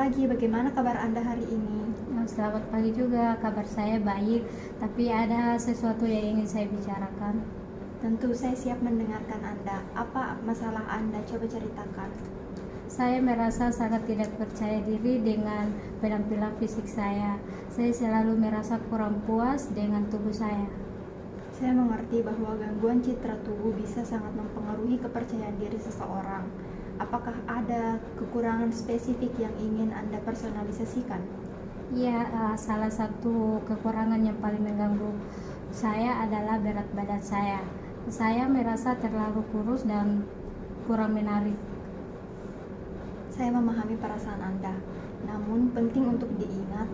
pagi, bagaimana kabar Anda hari ini? Selamat pagi juga, kabar saya baik, tapi ada sesuatu yang ingin saya bicarakan. Tentu saya siap mendengarkan Anda. Apa masalah Anda? Coba ceritakan. Saya merasa sangat tidak percaya diri dengan penampilan fisik saya. Saya selalu merasa kurang puas dengan tubuh saya. Saya mengerti bahwa gangguan citra tubuh bisa sangat mempengaruhi kepercayaan diri seseorang. Apakah ada kekurangan spesifik yang ingin Anda personalisasikan? Ya, salah satu kekurangan yang paling mengganggu saya adalah berat badan saya. Saya merasa terlalu kurus dan kurang menarik. Saya memahami perasaan Anda, namun penting untuk diingat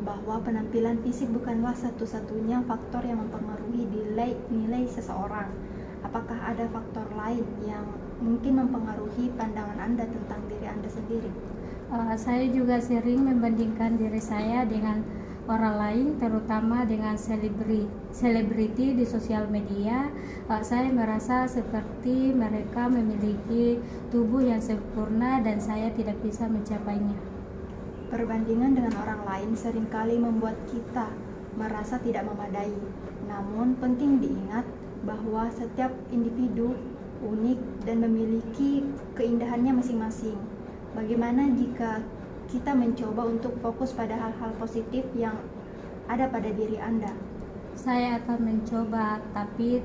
bahwa penampilan fisik bukanlah satu-satunya faktor yang mempengaruhi nilai seseorang. Apakah ada faktor lain yang mungkin mempengaruhi pandangan Anda tentang diri Anda sendiri? Saya juga sering membandingkan diri saya dengan orang lain, terutama dengan selebriti di sosial media. Saya merasa seperti mereka memiliki tubuh yang sempurna dan saya tidak bisa mencapainya. Perbandingan dengan orang lain seringkali membuat kita merasa tidak memadai. Namun penting diingat bahwa setiap individu unik dan memiliki keindahannya masing-masing. Bagaimana jika kita mencoba untuk fokus pada hal-hal positif yang ada pada diri Anda? Saya akan mencoba, tapi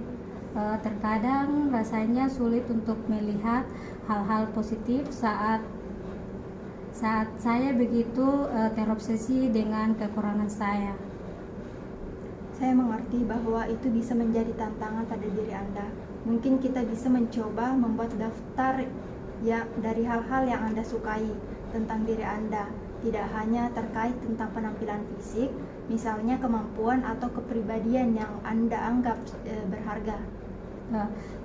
terkadang rasanya sulit untuk melihat hal-hal positif saat saya begitu terobsesi dengan kekurangan saya. Saya mengerti bahwa itu bisa menjadi tantangan pada diri Anda. Mungkin kita bisa mencoba membuat daftar dari hal-hal yang Anda sukai tentang diri Anda, tidak hanya terkait tentang penampilan fisik, misalnya kemampuan atau kepribadian yang Anda anggap berharga.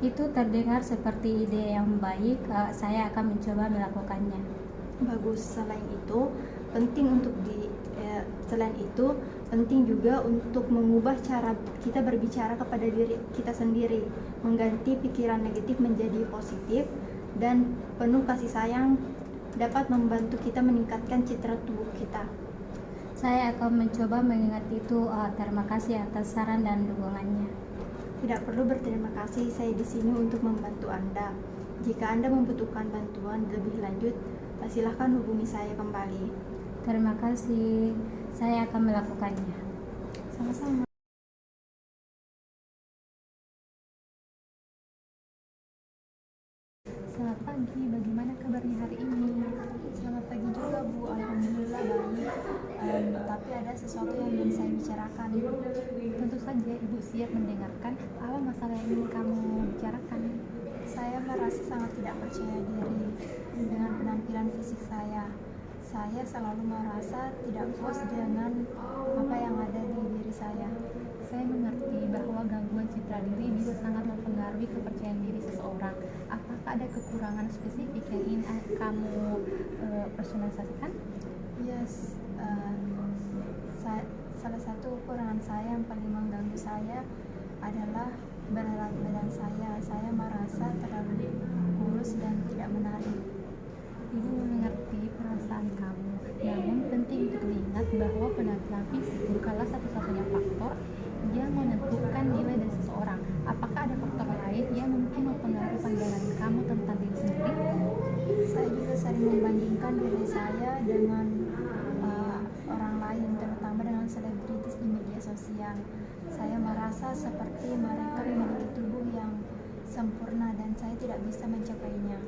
Itu terdengar seperti ide yang baik. Saya akan mencoba melakukannya. Bagus. Selain itu penting juga untuk mengubah cara kita berbicara kepada diri kita sendiri, mengganti pikiran negatif menjadi positif dan penuh kasih sayang dapat membantu kita meningkatkan citra tubuh kita. Saya akan mencoba mengingat itu. Terima kasih atas saran dan dukungannya. Tidak perlu berterima kasih, saya di sini untuk membantu Anda. Jika Anda membutuhkan bantuan lebih lanjut, silahkan hubungi saya kembali. Terima kasih, saya akan melakukannya. Sama-sama. Selamat pagi, bagaimana kabarnya hari ini? Selamat pagi juga Bu, alhamdulillah baik. Tapi ada sesuatu yang ingin saya bicarakan. Tentu saja Ibu siap mendengarkan. Apa masalah yang ingin kamu bicarakan? Saya merasa sangat tidak percaya diri dengan penampilan fisik saya. Saya selalu merasa tidak puas dengan apa yang ada di diri saya. Saya mengerti bahwa gangguan citra diri bisa sangat mempengaruhi kepercayaan diri seseorang. Apakah ada kekurangan spesifik yang ingin kamu personalisasikan? Yes, salah satu kekurangan saya yang paling mengganggu saya adalah berat badan saya. Saya merasa terlalu kurus dan tidak menarik. Ibu mengerti perasaan kamu, namun penting untuk diingat bahwa penampilan fisik bukanlah satu-satunya faktor yang menentukan nilai dari seseorang. Apakah ada faktor lain yang mungkin mempengaruhi pandangan kamu tentang diri sendiri? Saya juga sering membandingkan diri saya dengan orang lain, terutama dengan selebritis di media sosial. Saya merasa seperti mereka memiliki tubuh yang sempurna dan saya tidak bisa mencapainya.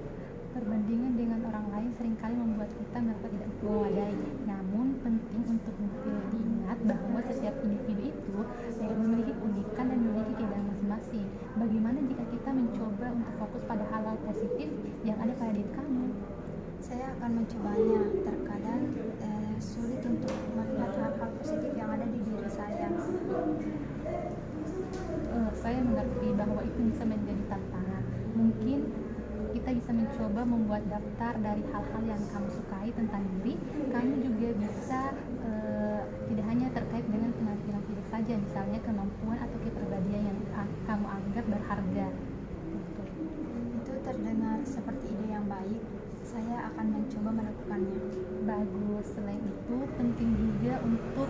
Perbandingan dengan orang lain seringkali membuat kita merasa tidak memadai. Namun penting untuk diingat bahwa setiap individu itu memiliki keunikan dan memiliki keindahan masing-masing. Bagaimana jika kita mencoba untuk fokus pada hal-hal positif yang ada pada diri kamu? Saya akan mencobanya. Terkadang sulit untuk melihat hal-hal positif yang ada di diri saya. Saya mengerti bahwa itu bisa menjadi tantangan. Mungkin kita bisa mencoba membuat daftar dari hal-hal yang kamu sukai tentang diri. Kamu juga bisa tidak hanya terkait dengan penampilan fisik saja, misalnya kemampuan atau kepribadian yang kamu anggap berharga. Itu terdengar seperti ide yang baik. Saya akan mencoba melakukannya. Bagus. Selain itu, penting juga untuk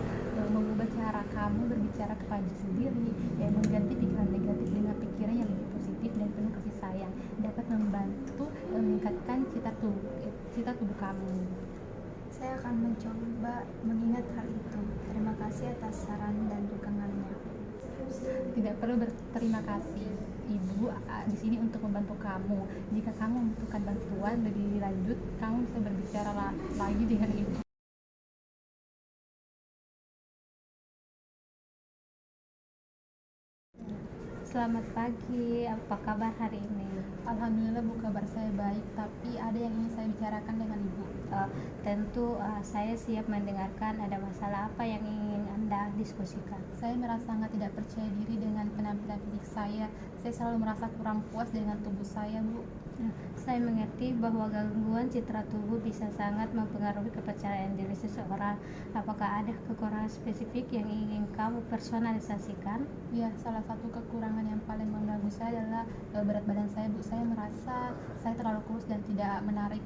mengubah cara kamu berbicara kepada diri sendiri, mengganti pikiran negatif dengan pikiran yang lebih positif dan penuh kasih sayang, dapat membantu meningkatkan cita tubuh kamu. Saya akan mencoba mengingat hal itu. Terima kasih atas saran dan dukungannya. Tidak perlu berterima kasih. Ibu di sini untuk membantu kamu. Jika kamu membutuhkan bantuan lebih lanjut, kamu bisa berbicara lagi dengan ibu. Selamat pagi, apa kabar hari ini? Alhamdulillah Bu, kabar saya baik, tapi ada yang ingin saya bicarakan dengan Ibu. Tentu saya siap mendengarkan. Ada masalah apa yang ingin Anda diskusikan? Saya merasa sangat tidak percaya diri dengan penampilan fisik saya. Saya selalu merasa kurang puas dengan tubuh saya, Bu. Saya mengerti bahwa gangguan citra tubuh bisa sangat mempengaruhi kepercayaan diri seseorang. Apakah ada kekurangan spesifik yang ingin kamu personalisasikan? Ya, salah satu kekurangan yang paling mengganggu saya adalah berat badan saya, Bu. Saya merasa saya terlalu kurus dan tidak menarik.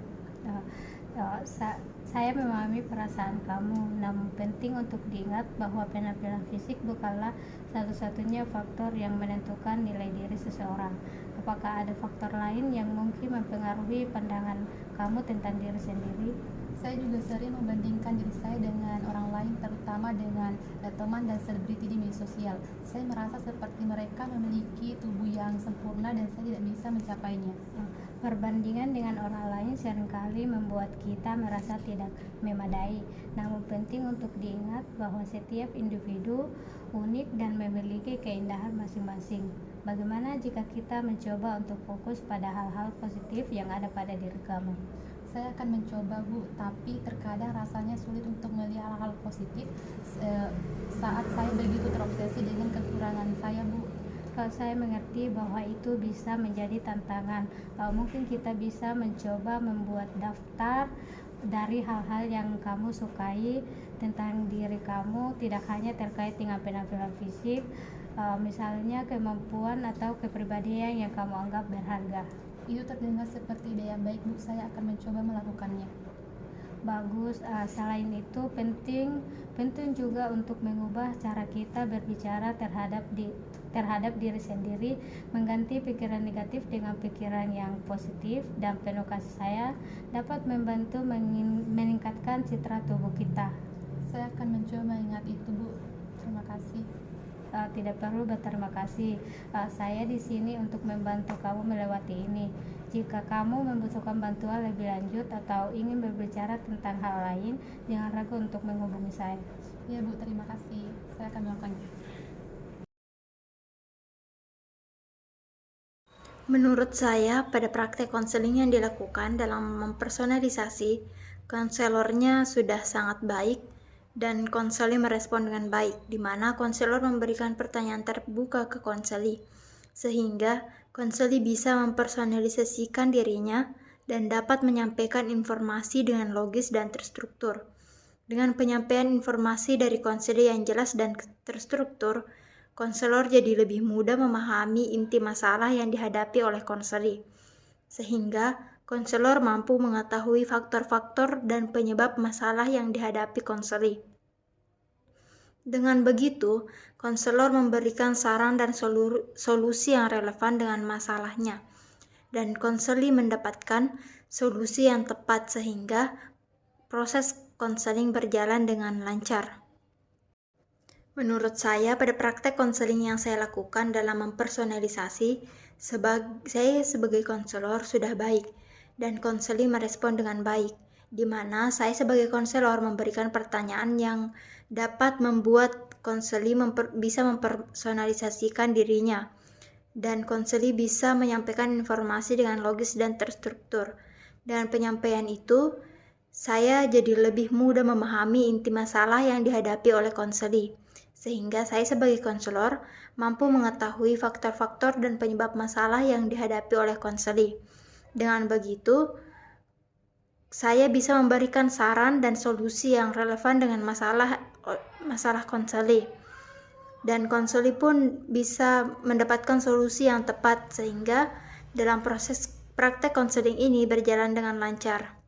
Saya memahami perasaan kamu, namun penting untuk diingat bahwa penampilan fisik bukanlah satu-satunya faktor yang menentukan nilai diri seseorang. Apakah ada faktor lain yang mungkin mempengaruhi pandangan kamu tentang diri sendiri? Saya juga sering membandingkan diri saya dengan orang lain, terutama dengan teman dan selebriti di media sosial. Saya merasa seperti mereka memiliki tubuh yang sempurna dan saya tidak bisa mencapainya. Perbandingan dengan orang lain seringkali membuat kita merasa tidak memadai. Namun penting untuk diingat bahwa setiap individu unik dan memiliki keindahan masing-masing. Bagaimana jika kita mencoba untuk fokus pada hal-hal positif yang ada pada diri kamu? Saya akan mencoba, Bu, tapi terkadang rasanya sulit untuk melihat hal-hal positif saat saya begitu terobsesi dengan kekurangan saya, Bu. Saya mengerti bahwa itu bisa menjadi tantangan. Mungkin kita bisa mencoba membuat daftar dari hal-hal yang kamu sukai tentang diri kamu, tidak hanya terkait dengan penampilan fisik, misalnya kemampuan atau kepribadian yang kamu anggap berharga. Itu terdengar seperti ide yang baik, Bu. Saya akan mencoba melakukannya. Bagus. Selain itu penting juga untuk mengubah cara kita berbicara terhadap diri sendiri, mengganti pikiran negatif dengan pikiran yang positif dan penuh kasih sayang dapat membantu meningkatkan citra tubuh kita. Saya akan mencoba mengingat itu, Bu. Terima kasih. Tidak perlu berterima kasih. Saya di sini untuk membantu kamu melewati ini. Jika kamu membutuhkan bantuan lebih lanjut atau ingin berbicara tentang hal lain, jangan ragu untuk menghubungi saya. Ya, Bu, terima kasih. Saya akan melakukannya. Menurut saya, pada praktek konseling yang dilakukan dalam mempersonalisasi, konselornya sudah sangat baik dan konseli merespon dengan baik, di mana konselor memberikan pertanyaan terbuka ke konseli, sehingga konseli bisa mempersonalisasikan dirinya dan dapat menyampaikan informasi dengan logis dan terstruktur. Dengan penyampaian informasi dari konseli yang jelas dan terstruktur, konselor jadi lebih mudah memahami inti masalah yang dihadapi oleh konseli, sehingga konselor mampu mengetahui faktor-faktor dan penyebab masalah yang dihadapi konseli. Dengan begitu, konselor memberikan saran dan solusi yang relevan dengan masalahnya, dan konseli mendapatkan solusi yang tepat sehingga proses konseling berjalan dengan lancar. Menurut saya, pada praktek konseling yang saya lakukan dalam mempersonalisasi, saya sebagai konselor sudah baik, dan konseli merespon dengan baik, di mana saya sebagai konselor memberikan pertanyaan yang dapat membuat konseli bisa mempersonalisasikan dirinya, dan konseli bisa menyampaikan informasi dengan logis dan terstruktur. Dengan penyampaian itu, saya jadi lebih mudah memahami inti masalah yang dihadapi oleh konseli, sehingga saya sebagai konselor mampu mengetahui faktor-faktor dan penyebab masalah yang dihadapi oleh konseli. Dengan begitu, saya bisa memberikan saran dan solusi yang relevan dengan masalah konseli, dan konseli pun bisa mendapatkan solusi yang tepat, sehingga dalam proses Praktek konseling ini berjalan dengan lancar.